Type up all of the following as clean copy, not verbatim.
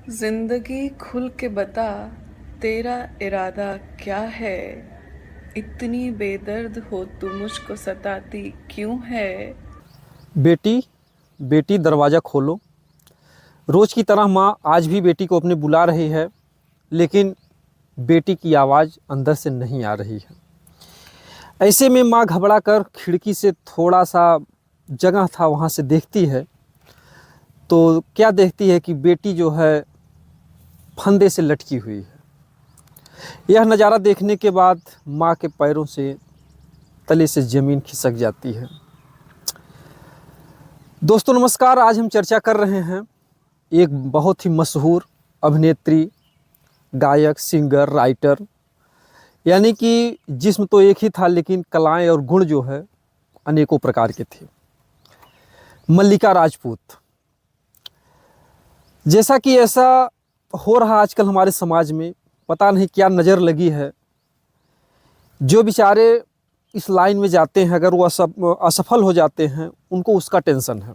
जिंदगी खुल के बता, तेरा इरादा क्या है। इतनी बेदर्द हो तू मुझको सताती क्यों है। बेटी बेटी दरवाज़ा खोलो। रोज़ की तरह माँ आज भी बेटी को अपने बुला रही है, लेकिन बेटी की आवाज़ अंदर से नहीं आ रही है। ऐसे में माँ घबरा कर खिड़की से थोड़ा सा जगह था वहाँ से देखती है, तो क्या देखती है कि बेटी जो है फंदे से लटकी हुई है। यह नज़ारा देखने के बाद माँ के पैरों से तले से ज़मीन खिसक जाती है। दोस्तों नमस्कार, आज हम चर्चा कर रहे हैं एक बहुत ही मशहूर अभिनेत्री, गायक, सिंगर, राइटर, यानी कि जिस्म तो एक ही था लेकिन कलाएं और गुण जो है अनेकों प्रकार के थे, मल्लिका राजपूत। जैसा कि ऐसा हो रहा आजकल हमारे समाज में, पता नहीं क्या नज़र लगी है। जो बेचारे इस लाइन में जाते हैं, अगर वो असफल हो जाते हैं उनको उसका टेंशन है,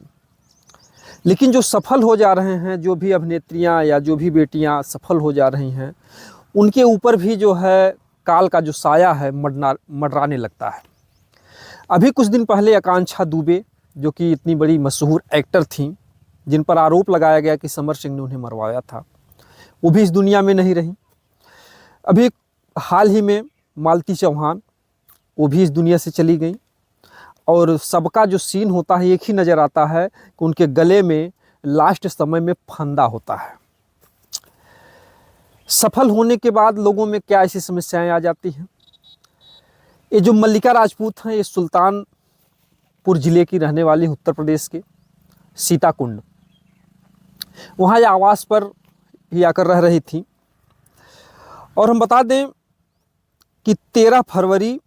लेकिन जो सफल हो जा रहे हैं, जो भी अभिनेत्रियां या जो भी बेटियां सफल हो जा रही हैं, उनके ऊपर भी जो है काल का जो साया है मंडराने लगता है। अभी कुछ दिन पहले आकांक्षा दुबे, जो कि इतनी बड़ी मशहूर एक्टर थीं, जिन पर आरोप लगाया गया कि समर सिंह ने उन्हें मरवाया था, वो भी इस दुनिया में नहीं रहीं। अभी हाल ही में मालती चौहान, वो भी इस दुनिया से चली गई। और सबका जो सीन होता है एक ही नज़र आता है कि उनके गले में लास्ट समय में फंदा होता है। सफल होने के बाद लोगों में क्या ऐसी समस्याएं आ जाती हैं। ये जो मल्लिका राजपूत हैं, ये सुल्तानपुर ज़िले की रहने वाली, उत्तर प्रदेश के सीताकुंड, वहाँ ये आवास पर ही आकर रह रही थी। और हम बता दें कि 13 फरवरी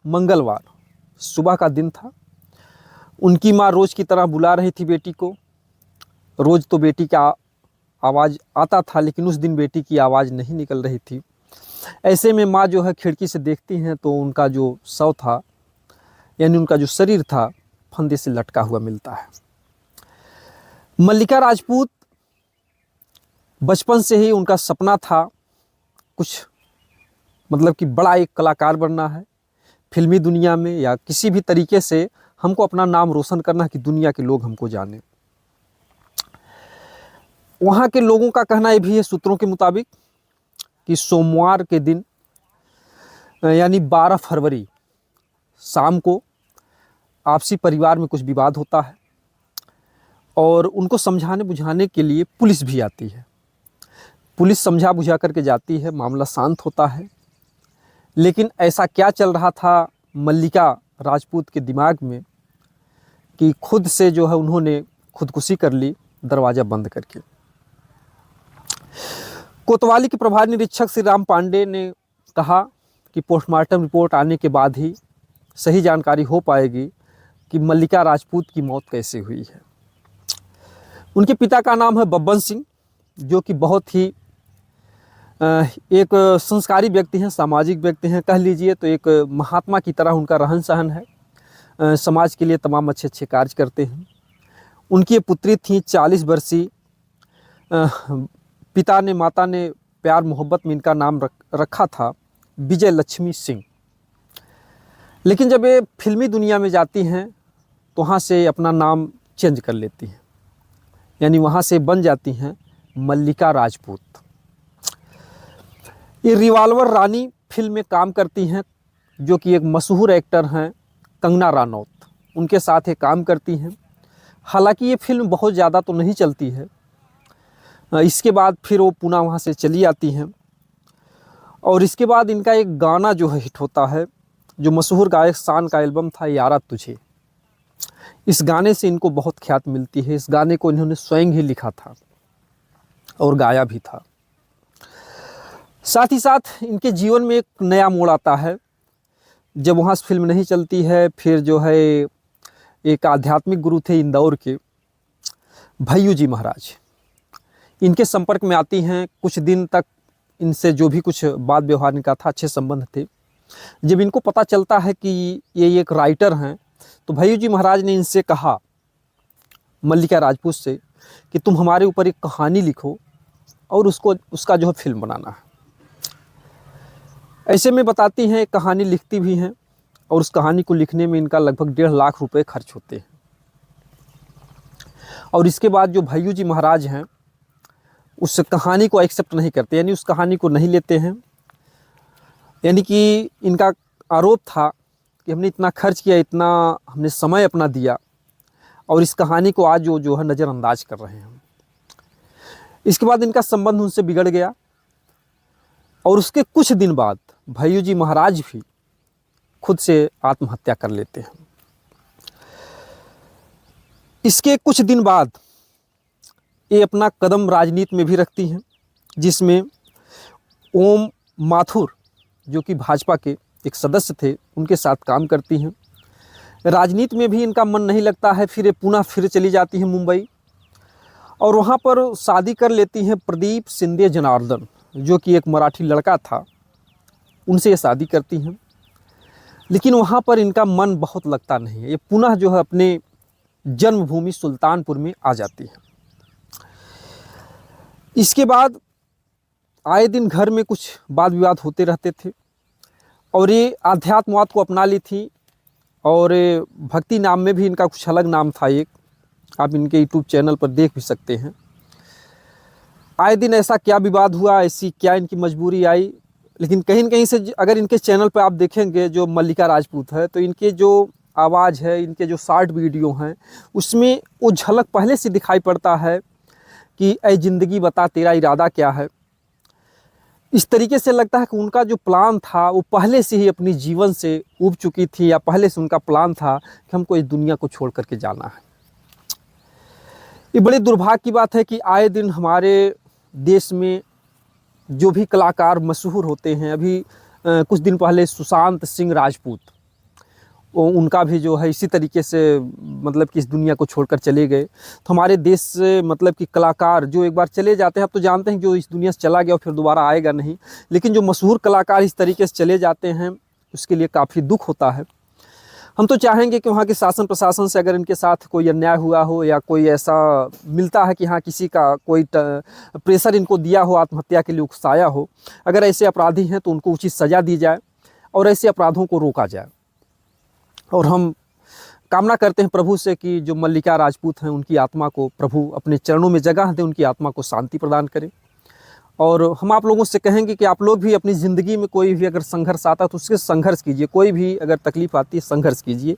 मंगलवार सुबह का दिन था। उनकी माँ रोज़ की तरह बुला रही थी बेटी को। रोज़ तो बेटी का आवाज़ आता था, लेकिन उस दिन बेटी की आवाज़ नहीं निकल रही थी। ऐसे में माँ जो है खिड़की से देखती हैं तो उनका जो शव था, यानी उनका जो शरीर था, फंदे से लटका हुआ मिलता है। मल्लिका राजपूत, बचपन से ही उनका सपना था कुछ, मतलब कि बड़ा एक कलाकार बनना है, फिल्मी दुनिया में या किसी भी तरीके से हमको अपना नाम रोशन करना है कि दुनिया के लोग हमको जाने। वहाँ के लोगों का कहना ये भी है, सूत्रों के मुताबिक, कि सोमवार के दिन यानी 12 फरवरी शाम को आपसी परिवार में कुछ विवाद होता है और उनको समझाने बुझाने के लिए पुलिस भी आती है। पुलिस समझा बुझा करके जाती है, मामला शांत होता है। लेकिन ऐसा क्या चल रहा था मल्लिका राजपूत के दिमाग में कि खुद से जो है उन्होंने खुदकुशी कर ली, दरवाज़ा बंद करके। कोतवाली के प्रभारी निरीक्षक श्री राम पांडे ने कहा कि पोस्टमार्टम रिपोर्ट आने के बाद ही सही जानकारी हो पाएगी कि मल्लिका राजपूत की मौत कैसे हुई है। उनके पिता का नाम है बब्बन सिंह, जो कि बहुत ही एक संस्कारी व्यक्ति हैं, सामाजिक व्यक्ति हैं, कह लीजिए तो एक महात्मा की तरह उनका रहन सहन है। समाज के लिए तमाम अच्छे अच्छे कार्य करते हैं। उनकी पुत्री थी 40 वर्षीय। पिता ने, माता ने प्यार मोहब्बत में इनका नाम रखा था विजय लक्ष्मी सिंह। लेकिन जब ये फिल्मी दुनिया में जाती हैं तो वहाँ से अपना नाम चेंज कर लेती हैं, यानी वहाँ से बन जाती हैं मल्लिका राजपूत। ये रिवॉल्वर रानी फिल्म में काम करती हैं, जो कि एक मशहूर एक्टर हैं कंगना रनौत, उनके साथ ये काम करती हैं। हालांकि ये फिल्म बहुत ज़्यादा तो नहीं चलती है। इसके बाद फिर वो पुनः वहाँ से चली आती हैं और इसके बाद इनका एक गाना जो है हिट होता है, जो मशहूर गायक शान का एल्बम था यारा तुझे। इस गाने से इनको बहुत ख्याति मिलती है। इस गाने को इन्होंने स्वयं ही लिखा था और गाया भी था। साथ ही साथ इनके जीवन में एक नया मोड़ आता है जब वहाँ से फिल्म नहीं चलती है। फिर जो है एक आध्यात्मिक गुरु थे इंदौर के, भैयू जी महाराज, इनके संपर्क में आती हैं। कुछ दिन तक इनसे जो भी कुछ बात व्यवहार इनका था, अच्छे संबंध थे। जब इनको पता चलता है कि ये एक राइटर हैं, तो भैयू जी महाराज ने इनसे कहा, मल्लिका राजपूत से, कि तुम हमारे ऊपर एक कहानी लिखो और उसको उसका जो है फिल्म बनाना है। ऐसे में बताती हैं, कहानी लिखती भी हैं, और उस कहानी को लिखने में इनका लगभग 1.5 लाख रुपए खर्च होते हैं। और इसके बाद जो भैय्यू जी महाराज हैं उस कहानी को एक्सेप्ट नहीं करते, यानी उस कहानी को नहीं लेते हैं। यानी कि इनका आरोप था कि हमने इतना खर्च किया, इतना हमने समय अपना दिया, और इस कहानी को आज जो है नज़रअंदाज कर रहे हैं। इसके बाद इनका संबंध उनसे बिगड़ गया, और उसके कुछ दिन बाद भैय्यू जी महाराज भी खुद से आत्महत्या कर लेते हैं। इसके कुछ दिन बाद ये अपना कदम राजनीति में भी रखती हैं, जिसमें ओम माथुर जो कि भाजपा के एक सदस्य थे उनके साथ काम करती हैं। राजनीति में भी इनका मन नहीं लगता है, फिर ये पुनः फिर चली जाती हैं मुंबई, और वहाँ पर शादी कर लेती हैं प्रदीप शिंदे जनार्दन, जो कि एक मराठी लड़का था, उनसे ये शादी करती हैं। लेकिन वहाँ पर इनका मन बहुत लगता नहीं है, ये पुनः जो है अपने जन्मभूमि सुल्तानपुर में आ जाती हैं। इसके बाद आए दिन घर में कुछ वाद विवाद होते रहते थे, और ये आध्यात्मवाद को अपना ली थी, और भक्ति नाम में भी इनका कुछ अलग नाम था एक, आप इनके यूट्यूब चैनल पर देख भी सकते हैं। आए दिन ऐसा क्या विवाद हुआ, ऐसी क्या इनकी मजबूरी आई, लेकिन कहीं न कहीं से अगर इनके चैनल पर आप देखेंगे जो मल्लिका राजपूत है, तो इनके जो आवाज़ है, इनके जो शॉर्ट वीडियो हैं, उसमें वो झलक पहले से दिखाई पड़ता है कि ऐ ज़िंदगी बता तेरा इरादा क्या है। इस तरीके से लगता है कि उनका जो प्लान था वो पहले से ही अपनी जीवन से ऊब चुकी थी, या पहले से उनका प्लान था कि हमको इस दुनिया को छोड़ करके जाना है। ये बड़े दुर्भाग्य की बात है कि आए दिन हमारे देश में जो भी कलाकार मशहूर होते हैं, अभी कुछ दिन पहले सुशांत सिंह राजपूत, उनका भी जो है इसी तरीके से मतलब कि इस दुनिया को छोड़कर चले गए। तो हमारे देश से मतलब कि कलाकार जो एक बार चले जाते हैं, आप तो जानते हैं जो इस दुनिया से चला गया फिर दोबारा आएगा नहीं, लेकिन जो मशहूर कलाकार इस तरीके से चले जाते हैं उसके लिए काफ़ी दुख होता है। हम तो चाहेंगे कि वहाँ के शासन प्रशासन से अगर इनके साथ कोई अन्याय हुआ हो, या कोई ऐसा मिलता है कि हाँ किसी का कोई प्रेशर इनको दिया हो, आत्महत्या के लिए उकसाया हो, अगर ऐसे अपराधी हैं तो उनको उचित सज़ा दी जाए और ऐसे अपराधों को रोका जाए। और हम कामना करते हैं प्रभु से कि जो मल्लिका राजपूत हैं उनकी आत्मा को प्रभु अपने चरणों में जगह दें, उनकी आत्मा को शांति प्रदान करें। और हम आप लोगों से कहेंगे कि आप लोग भी अपनी ज़िंदगी में कोई भी अगर संघर्ष आता है तो उससे संघर्ष कीजिए, कोई भी अगर तकलीफ़ आती है संघर्ष कीजिए।